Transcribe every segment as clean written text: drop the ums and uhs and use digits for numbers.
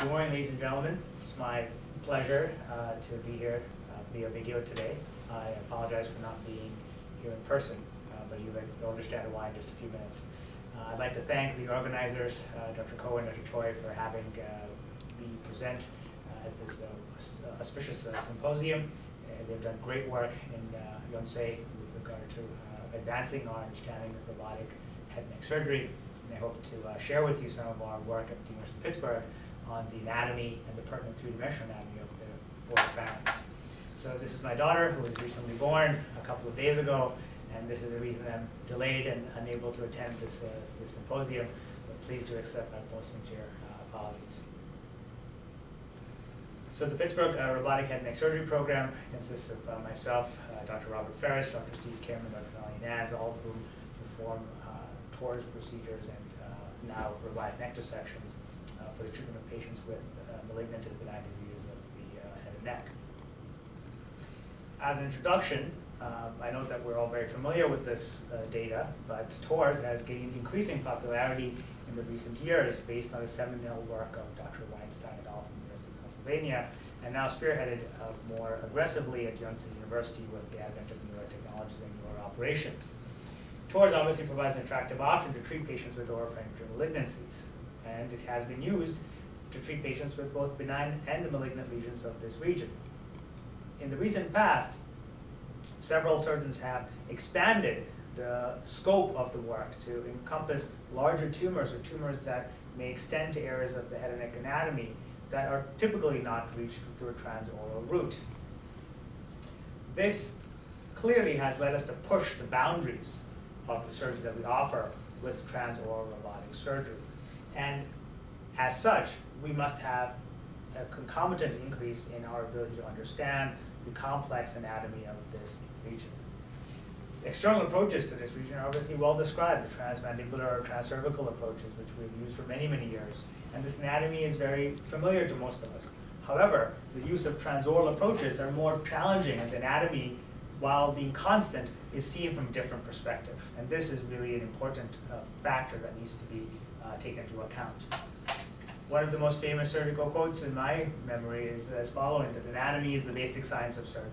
Good morning, ladies and gentlemen. It's my pleasure to be here via video today. I apologize for not being here in person, but you'll understand why in just a few minutes. I'd like to thank the organizers, Dr. Ko and Dr. Choi, for having me present at this auspicious symposium. They've done great work in Yonsei with regard to advancing our understanding of robotic head and neck surgery. And I hope to share with you some of our work at the University of Pittsburgh on the anatomy and the pertinent three-dimensional anatomy of the oropharynx. So this is my daughter, who was recently born a couple of days ago, and this is the reason I'm delayed and unable to attend this symposium. But please do accept my most sincere apologies. So the Pittsburgh Robotic Head and Neck Surgery Program consists of myself, Dr. Robert Ferris, Dr. Steve Cameron, Dr. Melanie Naz, all of whom perform TORS procedures and now robotic neck dissections for the treatment of patients with malignant and benign diseases of the head and neck. As an introduction, I know that we're all very familiar with this data, but TORS has gained increasing popularity in the recent years based on the seminal work of Dr. Weinstein et al. From the University of Pennsylvania, and now spearheaded more aggressively at Yonsei University with the advent of newer technologies and newer operations. TORS obviously provides an attractive option to treat patients with oropharyngeal malignancies, and it has been used to treat patients with both benign and malignant lesions of this region. In the recent past, several surgeons have expanded the scope of the work to encompass larger tumors, or tumors that may extend to areas of the head and neck anatomy that are typically not reached through a transoral route. This clearly has led us to push the boundaries of the surgery that we offer with transoral robotic surgery. And as such, we must have a concomitant increase in our ability to understand the complex anatomy of this region. External approaches to this region are obviously well described, the transmandibular or transcervical approaches, which we've used for many, many years. And this anatomy is very familiar to most of us. However, the use of transoral approaches are more challenging, and the anatomy, while being constant, is seen from a different perspective. And this is really an important factor that needs to be taken into account. One of the most famous surgical quotes in my memory is as following, that anatomy is the basic science of surgery.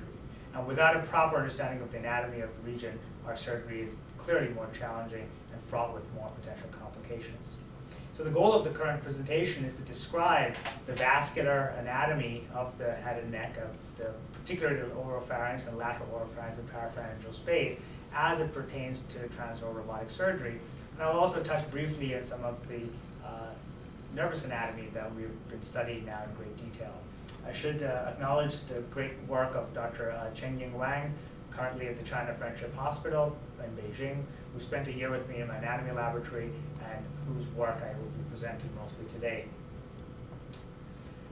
And without a proper understanding of the anatomy of the region, our surgery is clearly more challenging and fraught with more potential complications. So the goal of the current presentation is to describe the vascular anatomy of the head and neck, particularly the oropharynx and lateral oropharynx and parapharyngeal space, as it pertains to transoral robotic surgery. And I'll also touch briefly on some of the nervous anatomy that we've been studying now in great detail. I should acknowledge the great work of Dr. Chengying Wang, currently at the China Friendship Hospital in Beijing, who spent a year with me in my anatomy laboratory and whose work I will be presenting mostly today.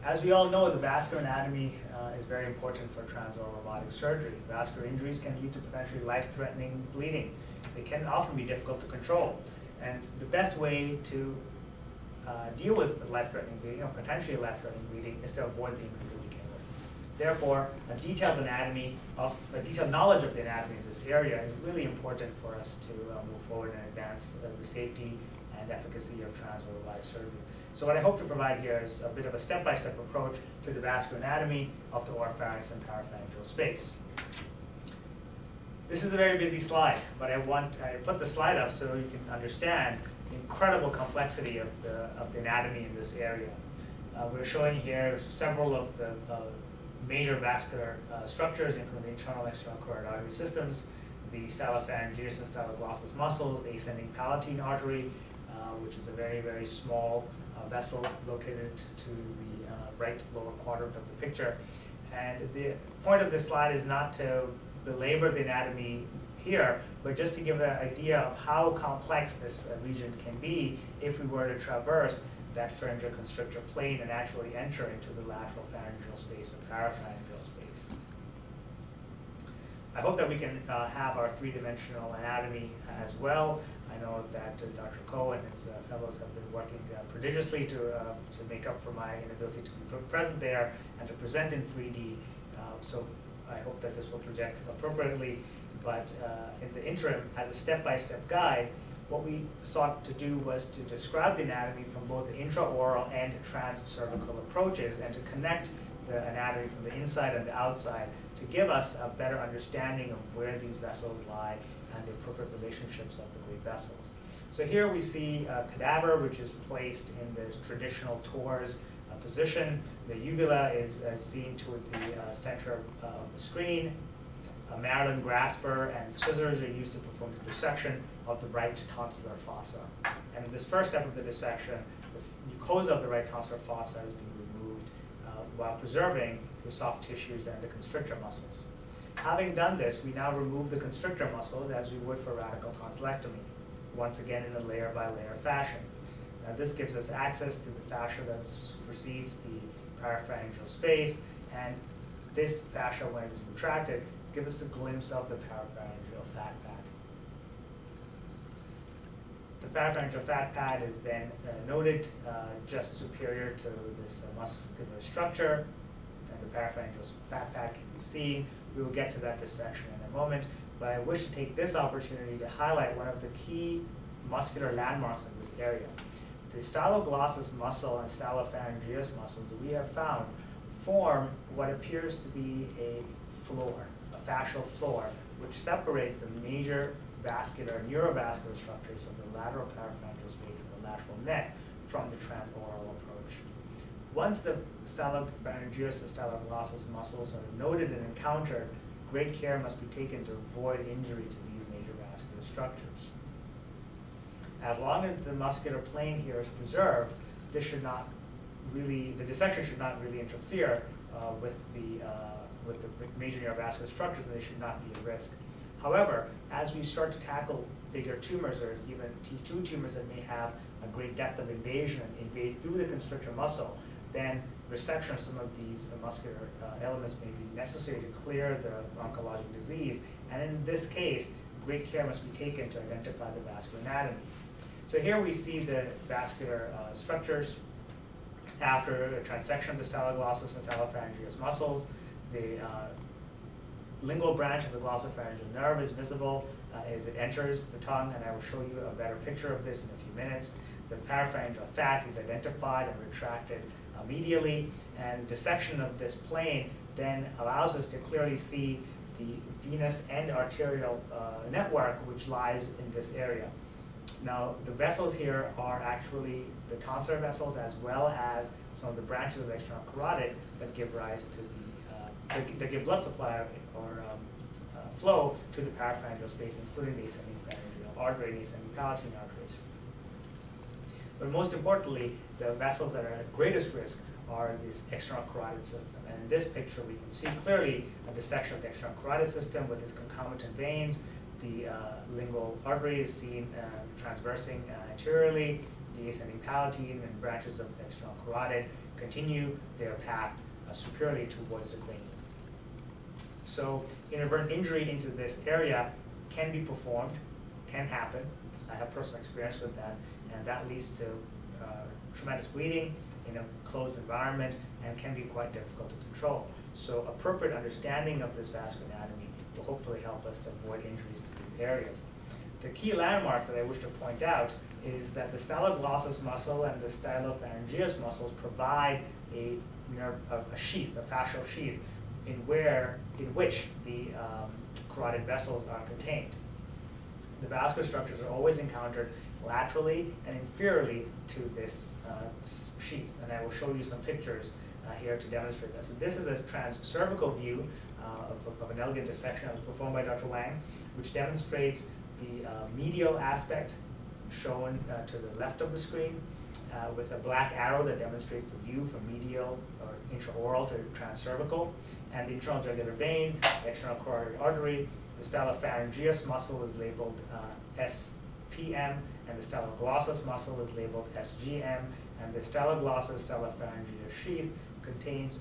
As we all know, the vascular anatomy is very important for transoral robotic surgery. Vascular injuries can lead to potentially life-threatening bleeding. They can often be difficult to control. And the best way to deal with life-threatening bleeding, or potentially life-threatening bleeding, is to avoid the injury to begin with. Therefore, a detailed knowledge of the anatomy of this area is really important for us to move forward and advance the safety and efficacy of transoral robotic surgery. So what I hope to provide here is a bit of a step-by-step approach to the vascular anatomy of the oropharynx and parapharyngeal space. This is a very busy slide, but I put the slide up so you can understand the incredible complexity of the anatomy in this area. We're showing here several of the major vascular structures, including the internal and external carotid artery systems, the stylopharyngeus and styloglossus muscles, the ascending palatine artery, which is a very, very small vessel located to the right lower quadrant of the picture. And the point of this slide is not to belabor the anatomy here, but just to give an idea of how complex this region can be if we were to traverse that pharyngeal constrictor plane and actually enter into the lateral pharyngeal space or parapharyngeal space. I hope that we can have our three-dimensional anatomy as well. I know that Dr. Ko and his fellows have been working prodigiously to make up for my inability to be present there and to present in 3D. So I hope that this will project appropriately. But in the interim, as a step-by-step guide, what we sought to do was to describe the anatomy from both the intraoral and transcervical approaches, and to connect the anatomy from the inside and the outside to give us a better understanding of where these vessels lie and the appropriate relationships of the great vessels. So here we see a cadaver which is placed in the traditional TORS position. The uvula is seen toward the center of the screen. A Maryland grasper and scissors are used to perform the dissection of the right tonsillar fossa. And in this first step of the dissection, the mucosa of the right tonsillar fossa is being removed while preserving the soft tissues and the constrictor muscles. Having done this, we now remove the constrictor muscles as we would for radical tonsillectomy, once again in a layer-by-layer fashion. Now, this gives us access to the fascia that supersedes the parapharyngeal space, and this fascia, when it is retracted, gives us a glimpse of the parapharyngeal fat pad. The parapharyngeal fat pad is then noted just superior to this muscular structure, and the parapharyngeal fat pad can be seen. We will get to that dissection in a moment, but I wish to take this opportunity to highlight one of the key muscular landmarks in this area. The styloglossus muscle and stylopharyngeus muscles we have found form what appears to be a floor, a fascial floor, which separates the major vascular, neurovascular structures of the lateral parapharyngeal space and the lateral neck from the transoral approach. Once the stylopharyngeus and styloglossus muscles are noted and encountered, great care must be taken to avoid injury to these major vascular structures. As long as the muscular plane here is preserved, this should not really, the dissection should not really interfere with the major neurovascular structures, and they should not be a risk. However, as we start to tackle bigger tumors or even T2 tumors that may have a great depth of invasion and invade through the constrictor muscle, then resection of some of these muscular elements may be necessary to clear the oncologic disease. And in this case, great care must be taken to identify the vascular anatomy. So here we see the vascular structures after a transection of the styloglossus and stylopharyngeus muscles. The lingual branch of the glossopharyngeal nerve is visible as it enters the tongue, and I will show you a better picture of this in a few minutes. The parapharyngeal fat is identified and retracted medially, and dissection of this plane then allows us to clearly see the venous and arterial network which lies in this area. Now, the vessels here are actually the tonsillar vessels as well as some of the branches of the external carotid that give rise to the, that give blood supply or flow to the parapharyngeal space, including the ascending pharyngeal artery and the ascending palatine arteries. But most importantly, the vessels that are at greatest risk are this external carotid system. And in this picture, we can see clearly a dissection of the external carotid system with its concomitant veins. The lingual artery is seen transversing anteriorly. The ascending palatine and branches of the external carotid continue their path superiorly towards the cranium. So inadvertent injury into this area can be performed, can happen. I have personal experience with that, and that leads to tremendous bleeding in a closed environment and can be quite difficult to control. So appropriate understanding of this vascular anatomy will hopefully help us to avoid injuries to these areas. The key landmark that I wish to point out is that the styloglossus muscle and the stylopharyngeus muscles provide a sheath, a fascial sheath, in which the carotid vessels are contained. The vascular structures are always encountered laterally and inferiorly to this sheath, and I will show you some pictures here to demonstrate that. So this is a transcervical view of an elegant dissection that was performed by Dr. Wang, which demonstrates the medial aspect shown to the left of the screen with a black arrow that demonstrates the view from medial or intraoral to transcervical, and the internal jugular vein, the external carotid artery. The stylopharyngeus muscle is labeled SPM, and the styloglossus muscle is labeled SGM, and the styloglossus stylopharyngeus sheath contains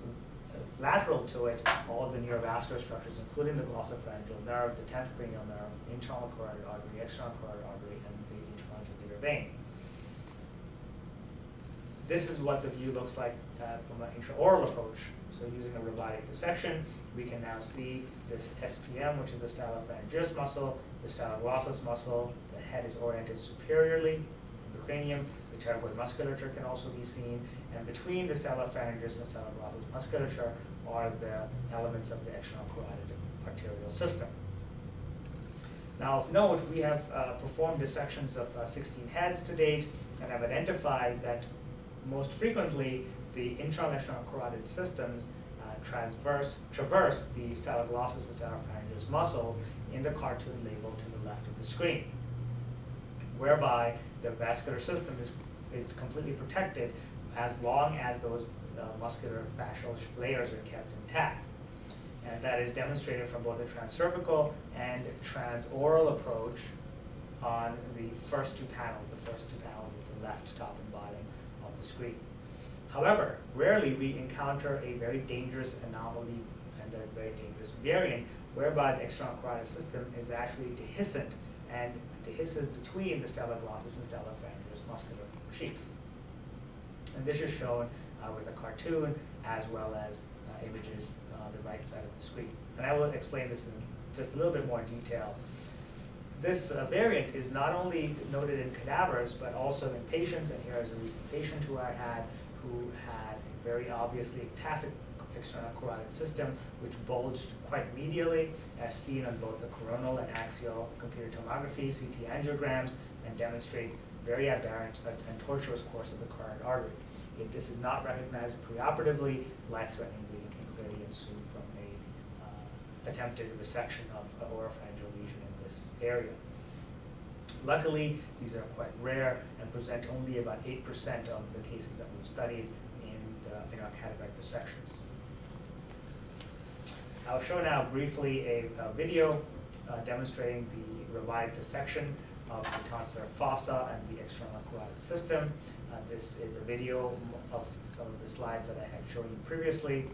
lateral to it all of the neurovascular structures, including the glossopharyngeal nerve, the 10th cranial nerve, internal carotid artery, external carotid artery, and the internal jugular vein. This is what the view looks like from an intraoral approach. So using a robotic dissection, we can now see this SPM, which is the stylopharyngeus muscle, the styloglossus muscle, the head is oriented superiorly from the cranium. The pterygoid musculature can also be seen, and between the staphypharyngeus and staphyloglottis musculature are the elements of the external carotid arterial system. Now, of note, we have performed dissections of 16 heads to date, and have identified that most frequently the internal and external carotid systems traverse the staphyloglottis and staphypharyngeus muscles in the cartoon labeled to the left of the screen, whereby the vascular system is completely protected as long as those muscular fascial layers are kept intact. And that is demonstrated from both the transcervical and transoral approach on the first two panels of the left top and bottom of the screen. However, rarely we encounter a very dangerous anomaly and a very dangerous variant whereby the external carotid system is actually dehiscent and dehisces between the staphyloglottis and staphypharyngeus muscular sheaths. And this is shown with a cartoon as well as images on the right side of the screen. And I will explain this in just a little bit more detail. This variant is not only noted in cadavers, but also in patients, and here is a recent patient who I had who had a very obviously ectatic external carotid system which bulged quite medially, as seen on both the coronal and axial computed tomography, CT angiograms, and demonstrates very aberrant and tortuous course of the carotid artery. If this is not recognized preoperatively, life-threatening bleeding can clearly ensue from a attempted resection of an oropharyngeal lesion in this area. Luckily, these are quite rare and present only about 8% of the cases that we've studied in our cadaveric dissections. I'll show now briefly a video demonstrating the robotic dissection of the tonsillar fossa and the external carotid system. This is a video of some of the slides that I had shown you previously,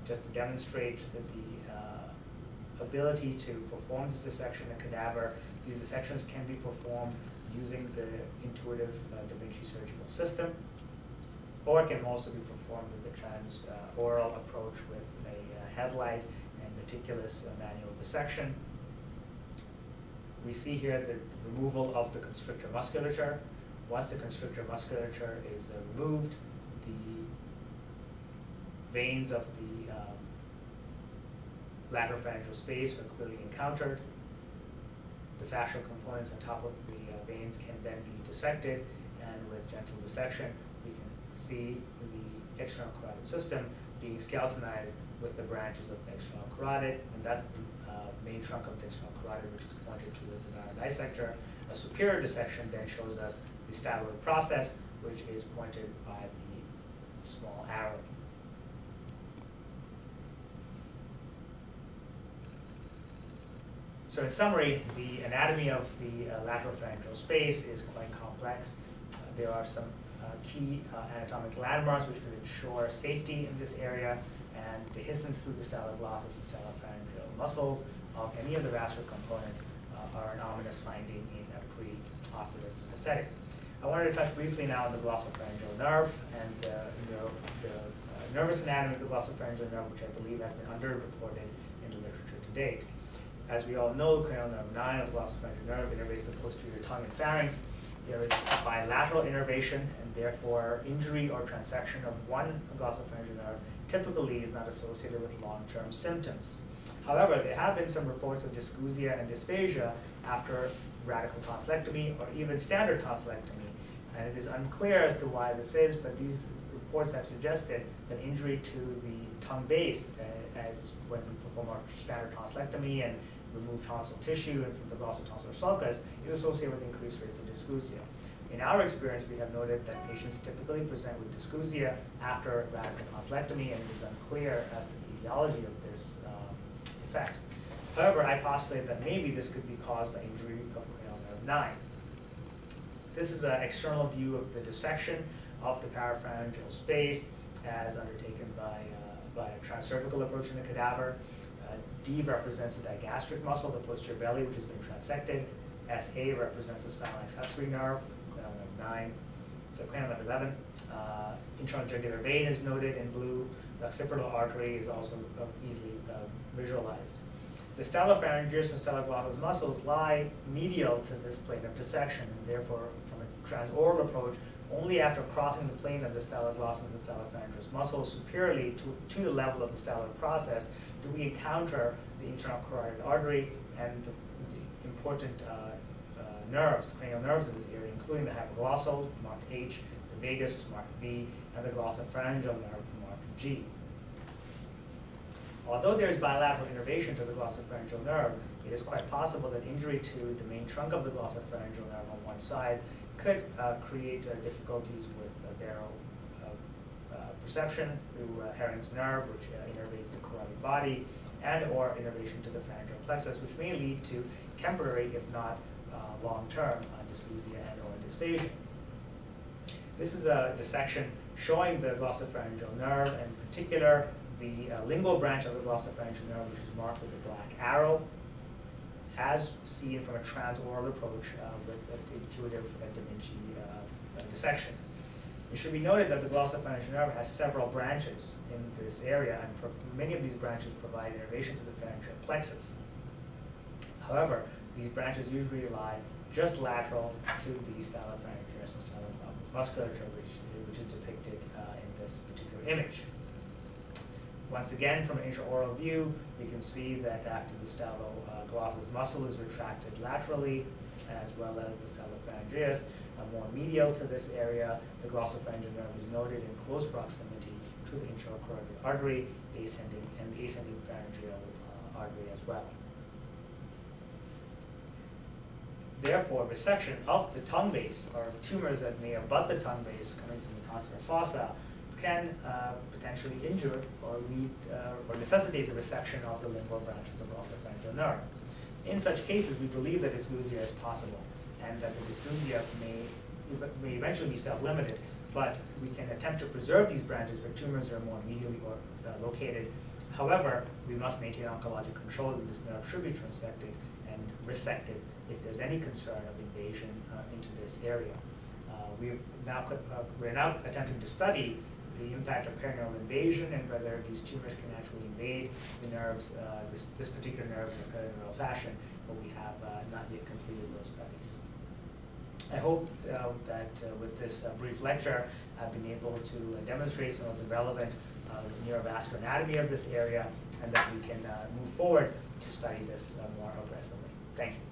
just to demonstrate the ability to perform this dissection in a cadaver. These dissections can be performed using the intuitive Da Vinci surgical system, or it can also be performed with the transoral approach with a headlight and meticulous manual dissection. We see here the removal of the constrictor musculature. Once the constrictor musculature is removed, the veins of the lateral pharyngeal space are clearly encountered. The fascial components on top of the veins can then be dissected, and with gentle dissection, we can see the external carotid system being skeletonized with the branches of the external carotid, and that's the main trunk of the external carotid, which is pointed to with the narrow dissector. A superior dissection then shows us the styloid process, which is pointed by the small arrow. So in summary, the anatomy of the lateral pharyngeal space is quite complex. There are some key anatomic landmarks which could ensure safety in this area, and dehiscence through the staphyloglottis and staphypharyngeal muscles of any of the vascular components are an ominous finding in a pre-operative setting. I wanted to touch briefly now on the glossopharyngeal nerve and the nervous anatomy of the glossopharyngeal nerve, which I believe has been underreported in the literature to date. As we all know, cranial nerve 9 of the glossopharyngeal nerve innervates the posterior tongue and pharynx. There is bilateral innervation, and therefore injury or transection of one glossopharyngeal nerve typically is not associated with long-term symptoms. However, there have been some reports of dysgeusia and dysphagia after radical tonsillectomy or even standard tonsillectomy, and it is unclear as to why this is, but these reports have suggested that injury to the tongue base, as when we perform our standard tonsillectomy and remove tonsil tissue and from the glossotonsillar sulcus, is associated with increased rates of dysgeusia. In our experience, we have noted that patients typically present with dysgeusia after radical tonsillectomy, and it is unclear as to the etiology of this effect. However, I postulate that maybe this could be caused by injury of cranial nerve 9. This is an external view of the dissection of the parapharyngeal space as undertaken by a transcervical approach in the cadaver. D represents the digastric muscle, the posterior belly, which has been transected. SA represents the spinal accessory nerve, cranial nerve 9. So cranial nerve 11. Internal jugular vein is noted in blue. The occipital artery is also easily visualized. The stylopharyngeus and styloglossal muscles lie medial to this plane of dissection, and therefore, from a transoral approach, only after crossing the plane of the styloglossal and stylopharyngeus muscles superiorly to the level of the styloid process do we encounter the internal carotid artery and the important nerves, cranial nerves of this area, including the hypoglossal, marked H, the vagus, marked V, and the glossopharyngeal nerve, marked G. Although there is bilateral innervation to the glossopharyngeal nerve, it is quite possible that injury to the main trunk of the glossopharyngeal nerve on one side could create difficulties with barrel perception through Oropharynx nerve, which innervates the carotid body, and or innervation to the pharyngeal plexus, which may lead to temporary, if not long-term, dysgeusia and or dysphagia. This is a dissection showing the glossopharyngeal nerve, and in particular the lingual branch of the glossopharyngeal nerve, which is marked with a black arrow, as seen from a transoral approach with an intuitive da Vinci dissection. It should be noted that the glossopharyngeal nerve has several branches in this area, and many of these branches provide innervation to the pharyngeal plexus. However, these branches usually lie just lateral to the stylopharyngeus and styloglossal musculature, which is depicted in this particular image. Once again, from an intraoral view, we can see that after the styloglossal muscle is retracted laterally, as well as the stylopharyngeus, more medial to this area, the glossopharyngeal nerve is noted in close proximity to the internal carotid artery, the ascending pharyngeal artery as well. Therefore, resection of the tongue base, or tumors that may abut the tongue base coming from the tonsillary fossa, can potentially injure or lead or necessitate the resection of the lingual branch of the glossopharyngeal nerve. In such cases, we believe that dysgeusia is possible, and that the dysgeusia may eventually be self-limited, but we can attempt to preserve these branches where tumors are more medially located. However, we must maintain oncologic control, and this nerve should be transected and resected if there's any concern of invasion into this area. We're now attempting to study the impact of perineural invasion and whether these tumors can actually invade the nerves, this particular nerve in a perineural fashion, but we have not yet completed those studies. I hope that with this brief lecture, I've been able to demonstrate some of the relevant neurovascular anatomy of this area, and that we can move forward to study this more aggressively. Thank you.